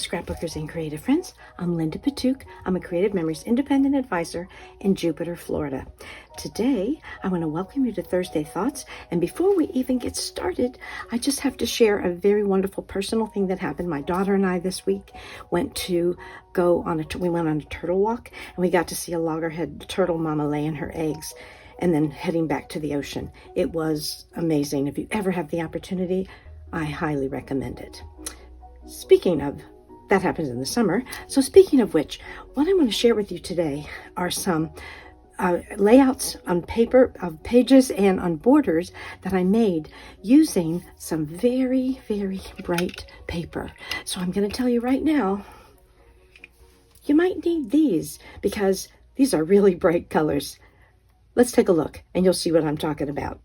scrapbookers and creative friends. I'm Linda Petuch. I'm a Creative Memories Independent Advisor in Jupiter, Florida. Today, I want to welcome you to Thursday Thoughts. And before we even get started, I just have to share a very wonderful personal thing that happened. My daughter and I this week went on a turtle walk, and we got to see a loggerhead turtle mama laying her eggs and then heading back to the ocean. It was amazing. If you ever have the opportunity, I highly recommend it. Speaking of, that happens in the summer. So speaking of which, what I want to share with you today are some layouts on paper of pages and on borders that I made using some very, very bright paper. So I'm going to tell you right now, you might need these because these are really bright colors. Let's take a look and you'll see what I'm talking about.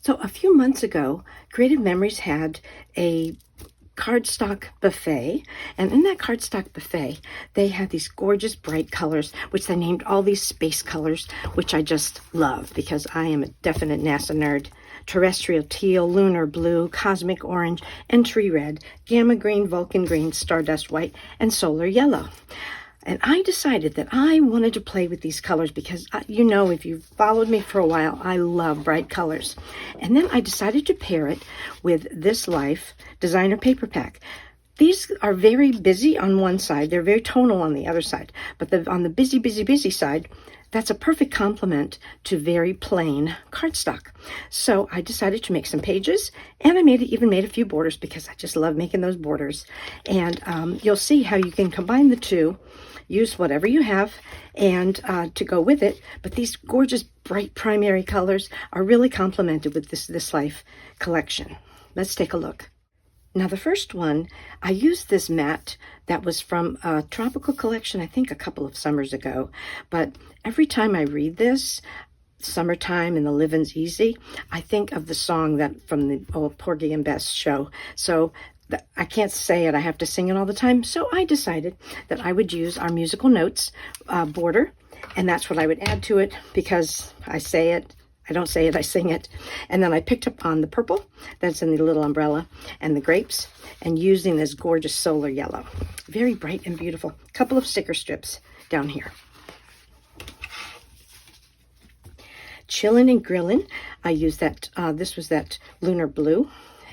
So a few months ago, Creative Memories had a Cardstock Buffet, and in that Cardstock Buffet they had these gorgeous bright colors, which they named all these space colors, which I just love because I am a definite NASA nerd. Terrestrial teal, lunar blue, cosmic orange, entry red, gamma green, Vulcan green, stardust white, and solar yellow. And I decided that I wanted to play with these colors because, you know, if you've followed me for a while, I love bright colors. And then I decided to pair it with This Life designer paper pack. These are very busy on one side. They're very tonal on the other side. But on the busy side, that's a perfect complement to very plain cardstock. So I decided to make some pages, and I even made a few borders because I just love making those borders. And you'll see how you can combine the two, use whatever you have and to go with it. But these gorgeous bright primary colors are really complemented with this Life collection. Let's take a look. Now the first one, I used this mat that was from a tropical collection, I think a couple of summers ago. But every time I read this, Summertime and the Livin's Easy, I think of the song that from the old Porgy and Bess show. So I can't say it, I have to sing it all the time. So I decided that I would use our musical notes border, and that's what I would add to it because I say it. I don't say it, I sing it. And then I picked up on the purple that's in the little umbrella and the grapes, and using this gorgeous solar yellow. Very bright and beautiful. A couple of sticker strips down here. Chillin' and Grillin', I used that, this was that lunar blue.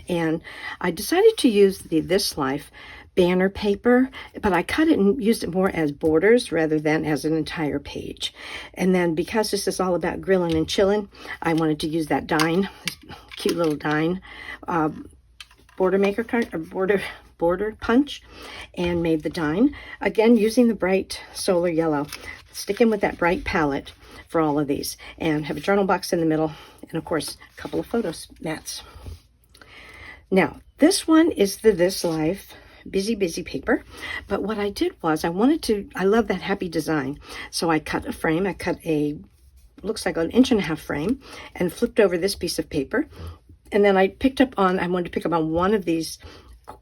And I decided to use the This Life banner paper, but I cut it and used it more as borders rather than as an entire page. And then because this is all about grilling and chilling, I wanted to use that dine, cute little dine border maker card or border punch, and made the dine again using the bright solar yellow. Sticking with that bright palette for all of these, and have a journal box in the middle, and of course a couple of photo mats. Now this one is the This Life busy paper, but what I did was I love that happy design, so I cut a frame. I cut looks like an 1.5 inch frame and flipped over this piece of paper, and then I wanted to pick up on one of these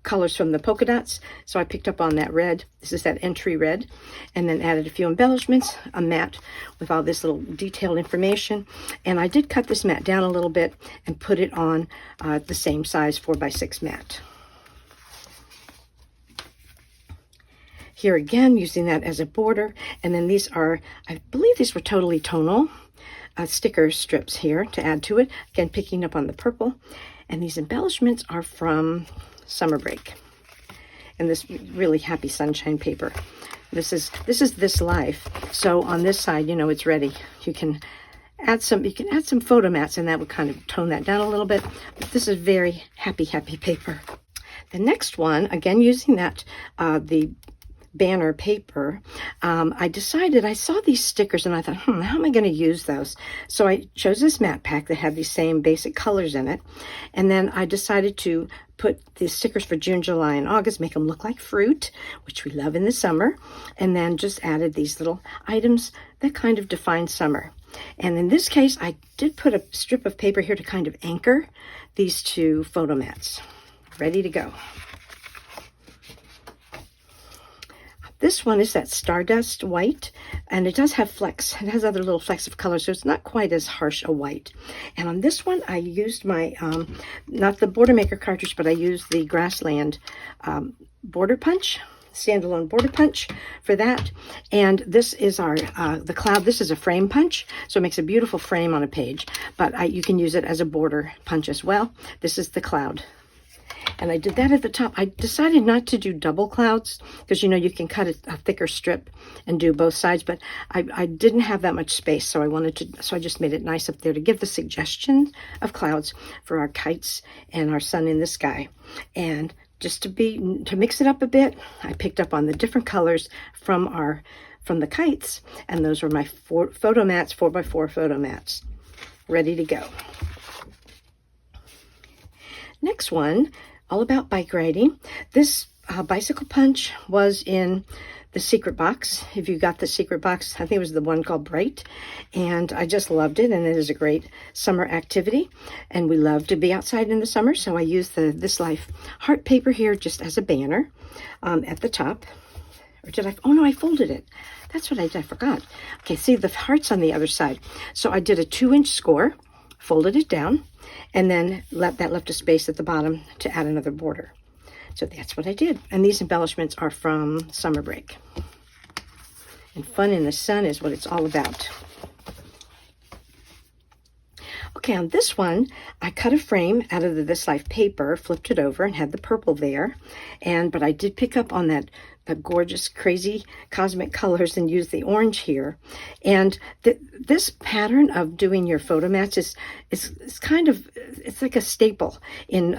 colors from the polka dots, so I picked up on that red. This is that entry red, and then added a few embellishments, a mat with all this little detailed information, and I did cut this mat down a little bit and put it on the same size 4x6 mat. Here again, using that as a border, and then these are, I believe these were totally tonal sticker strips here to add to it. Again, picking up on the purple, and these embellishments are from Summer Break, and this really happy sunshine paper. This is This Life. So on this side, you know, it's ready. You can add some photo mats, and that would kind of tone that down a little bit. But this is very happy paper. The next one, again using that the banner paper, I saw these stickers and I thought, how am I going to use those? So I chose this matte pack that had these same basic colors in it, and then I decided to put the stickers for June, July, and August, make them look like fruit, which we love in the summer, and then just added these little items that kind of define summer. And in this case, I did put a strip of paper here to kind of anchor these two photo mats. Ready to go. This one is that Stardust white, and it does have flecks. It has other little flecks of color, so it's not quite as harsh a white. And on this one, I used my, not the Border Maker cartridge, but I used the Grassland border punch, standalone border punch for that. And this is our, the cloud. This is a frame punch, so it makes a beautiful frame on a page, but you can use it as a border punch as well. This is the cloud. And I did that at the top. I decided not to do double clouds because, you know, you can cut a thicker strip and do both sides, but I didn't have that much space, so I just made it nice up there to give the suggestion of clouds for our kites and our sun in the sky. And just to mix it up a bit, I picked up on the different colors from the kites, and those were my photo mats, 4x4 photo mats, ready to go. Next one, all about bike riding. This bicycle punch was in the secret box. If you got the secret box, I think it was the one called Bright, and I just loved it, and it is a great summer activity, and we love to be outside in the summer, so I used the This Life heart paper here just as a banner at the top. Or did I? Oh no, I folded it. That's what I did. I forgot. Okay, see the heart's on the other side. So I did a 2-inch score, folded it down, and then left a space at the bottom to add another border. So that's what I did. And these embellishments are from summer break. And fun in the sun is what it's all about. Okay, on this one, I cut a frame out of the This Life paper, flipped it over, and had the purple there. But I did pick up on the gorgeous, crazy cosmic colors and use the orange here. And this pattern of doing your photo mats is kind of, it's like a staple in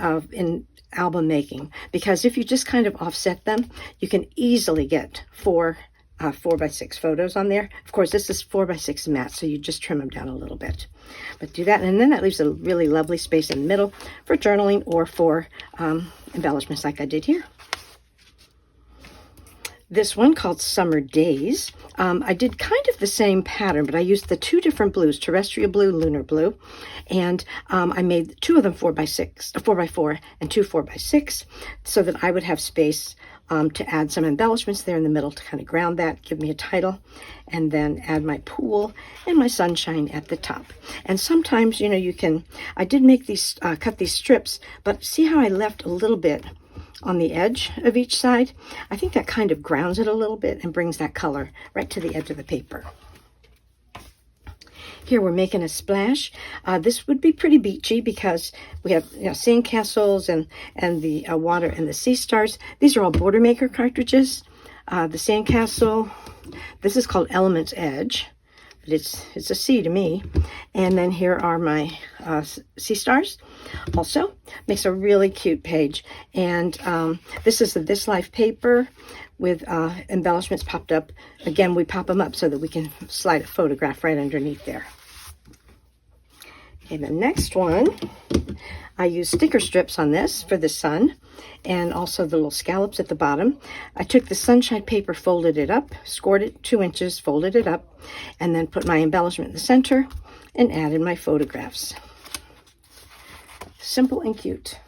album making, because if you just kind of offset them, you can easily get 4x6 photos on there. Of course, this is 4x6 mat, so you just trim them down a little bit. But do that, and then that leaves a really lovely space in the middle for journaling or for embellishments like I did here. This one called Summer Days. I did kind of the same pattern, but I used the 2 different blues, terrestrial blue, lunar blue, and I made 2 of them 4x4 and 2 4x6, so that I would have space to add some embellishments there in the middle to kind of ground that, give me a title, and then add my pool and my sunshine at the top. And sometimes, you know, I did make these, cut these strips, but see how I left a little bit on the edge of each side? I think that kind of grounds it a little bit and brings that color right to the edge of the paper. Here we're making a splash. This would be pretty beachy because we have, you know, sandcastles and the water and the sea stars. These are all Border Maker cartridges. The sandcastle, this is called Elements Edge, but it's a C to me. And then here are my sea stars. Also makes a really cute page. And this is the This Life paper with embellishments popped up. Again, we pop them up so that we can slide a photograph right underneath there. Okay, the next one, I use sticker strips on this for the sun, and also the little scallops at the bottom. I took the sunshine paper, folded it up, scored it 2 inches, folded it up, and then put my embellishment in the center and added my photographs. Simple and cute.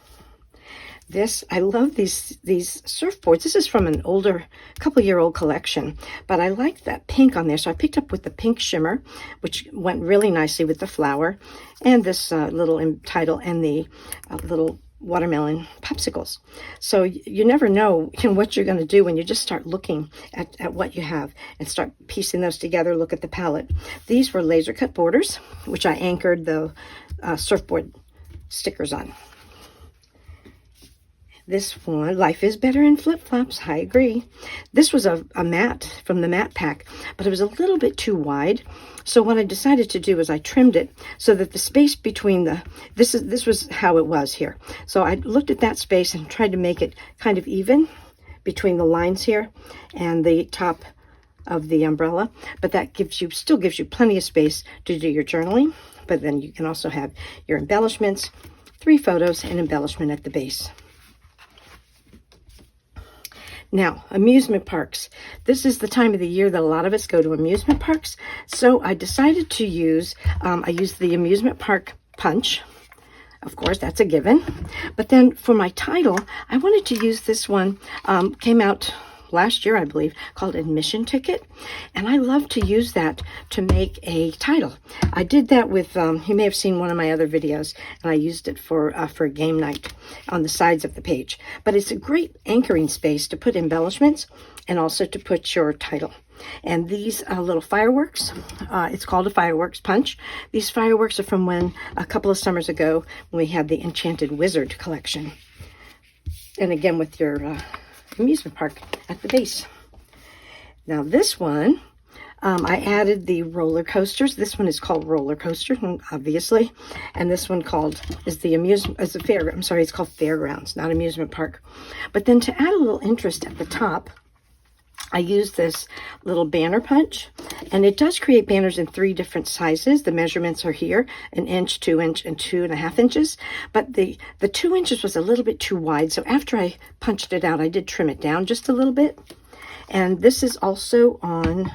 I love these surfboards. This is from an older, couple-year-old collection, but I like that pink on there, so I picked up with the pink shimmer, which went really nicely with the flower, and this little title and the little watermelon popsicles. So you never know what you're going to do when you just start looking at what you have and start piecing those together. Look at the palette. These were laser cut borders, which I anchored the surfboard stickers on. This one, Life is Better in Flip-Flops, I agree. This was a mat from the mat pack, but it was a little bit too wide. So what I decided to do is I trimmed it so that the space between this was how it was here. So I looked at that space and tried to make it kind of even between the lines here and the top of the umbrella. But that still gives you plenty of space to do your journaling. But then you can also have your embellishments, 3 photos, and embellishment at the base. Now, amusement parks. This is the time of the year that a lot of us go to amusement parks. So I decided to use, I used the amusement park punch. Of course, that's a given. But then for my title, I wanted to use this one. Came out last year, I believe, called Admission Ticket. And I love to use that to make a title. I did that with, you may have seen one of my other videos, and I used it for a game night on the sides of the page. But it's a great anchoring space to put embellishments and also to put your title. And these little fireworks, it's called a fireworks punch. These fireworks are from when, a couple of summers ago, when we had the Enchanted Wizard collection. And again, with your amusement park at the base. Now this one, I added the roller coasters. This one is called Roller Coaster, obviously. And this one is the fair, I'm sorry, it's called Fairgrounds, not Amusement Park. But then to add a little interest at the top, I use this little banner punch, and it does create banners in 3 different sizes. The measurements are here, 1 inch, 2 inch, and 2.5 inches. But the 2 inches was a little bit too wide, so after I punched it out, I did trim it down just a little bit. And this is also on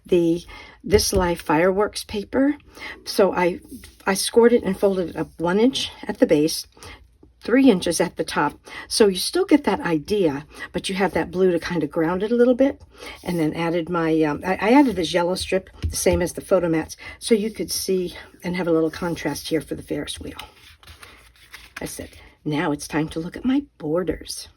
the This Life fireworks paper. So I scored it and folded it up 1 inch at the base, 3 inches at the top. So you still get that idea, but you have that blue to kind of ground it a little bit. And then added my, I added this yellow strip, the same as the photo mats, so you could see and have a little contrast here for the Ferris wheel. That's it. Now it's time to look at my borders.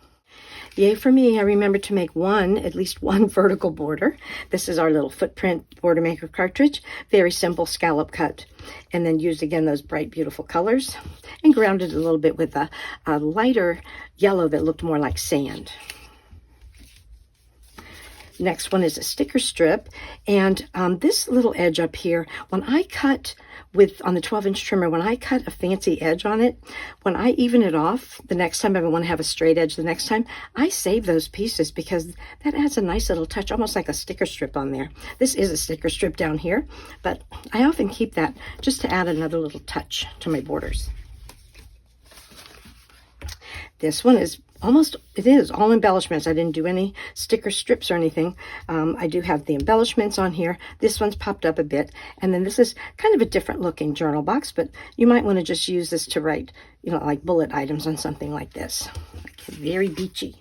Yay for me, I remember to make at least one vertical border. This is our little footprint border maker cartridge. Very simple scallop cut. And then used again those bright, beautiful colors. And grounded a little bit with a lighter yellow that looked more like sand. Next one is a sticker strip. And this little edge up here, when I cut on the 12-inch trimmer, when I cut a fancy edge on it, when I even it off, the next time I want to have a straight edge the next time, I save those pieces because that adds a nice little touch, almost like a sticker strip on there. This is a sticker strip down here, but I often keep that just to add another little touch to my borders. This one is all embellishments. I didn't do any sticker strips or anything. I do have the embellishments on here. This one's popped up a bit. And then this is kind of a different looking journal box, but you might want to just use this to write, like bullet items on something like this. Very beachy.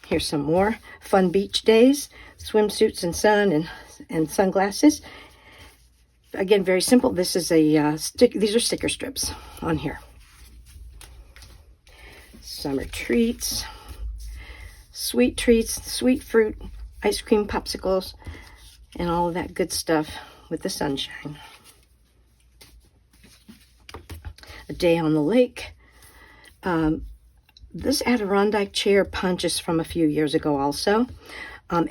Here's some more fun beach days, swimsuits and sun and sunglasses. Again, very simple. This is these are sticker strips on here. Summer treats, sweet fruit, ice cream popsicles, and all of that good stuff with the sunshine. A day on the lake. This Adirondack chair punch is from a few years ago also.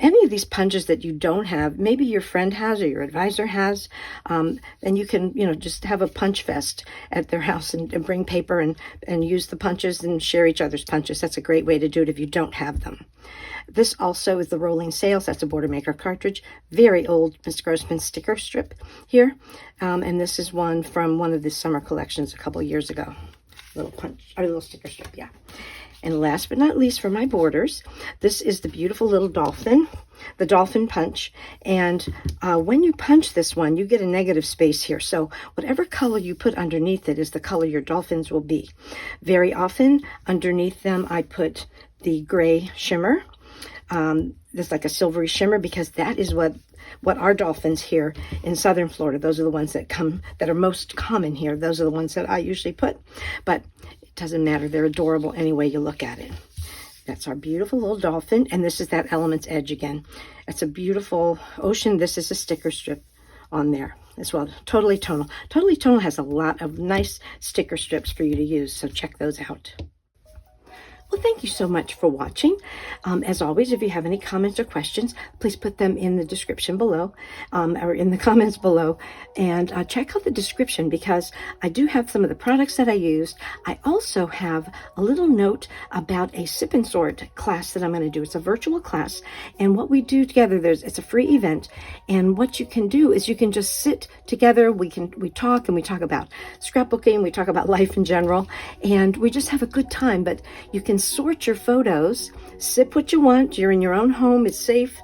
Any of these punches that you don't have, maybe your friend has or your advisor has, and you can, just have a punch fest at their house and bring paper and use the punches and share each other's punches. That's a great way to do it if you don't have them. This also is the Rolling Sails. That's a border maker cartridge. Very old Miss Grossman sticker strip here. And this is one from one of the summer collections a couple of years ago. Little sticker strip, yeah. And last but not least for my borders, this is the beautiful little dolphin, the dolphin punch. And when you punch this one, you get a negative space here. So whatever color you put underneath it is the color your dolphins will be. Very often underneath them, I put the gray shimmer. There's like a silvery shimmer because that is what our dolphins here in southern Florida, those are the ones that are most common here. Those are the ones that I usually put. But doesn't matter, they're adorable any way you look at it. That's our beautiful little dolphin, and this is that Element's Edge again. It's a beautiful ocean. This is a sticker strip on there as well. Totally Tonal. Totally Tonal has a lot of nice sticker strips for you to use, so check those out. Well, thank you so much for watching. As always, if you have any comments or questions, please put them in the description below, or in the comments below. And check out the description because I do have some of the products that I used. I also have a little note about a sip and sort class that I'm going to do. It's a virtual class. And what we do together, it's a free event. And what you can do is you can just sit together. We talk about scrapbooking. We talk about life in general. And we just have a good time. But you can sort your photos, sip what you want. You're in your own home. It's safe.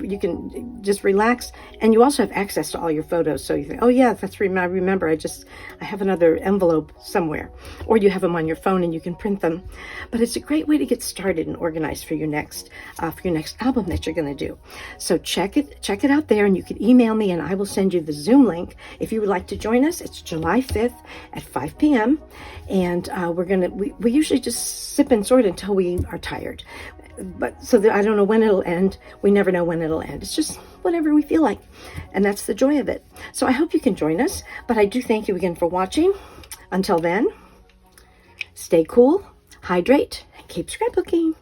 you can just relax, and you also have access to all your photos. So you think, oh yeah, I remember. I have another envelope somewhere, or you have them on your phone and you can print them. But it's a great way to get started and organized for your next album that you're going to do. So check it out there, and you can email me, and I will send you the Zoom link if you would like to join us. It's July 5th at 5 p.m. and we usually just sip and sort until we are tired. But I don't know when it'll end. We never know when it'll end. It's just whatever we feel like. And that's the joy of it. So I hope you can join us. But I do thank you again for watching. Until then, stay cool, hydrate, and keep scrapbooking.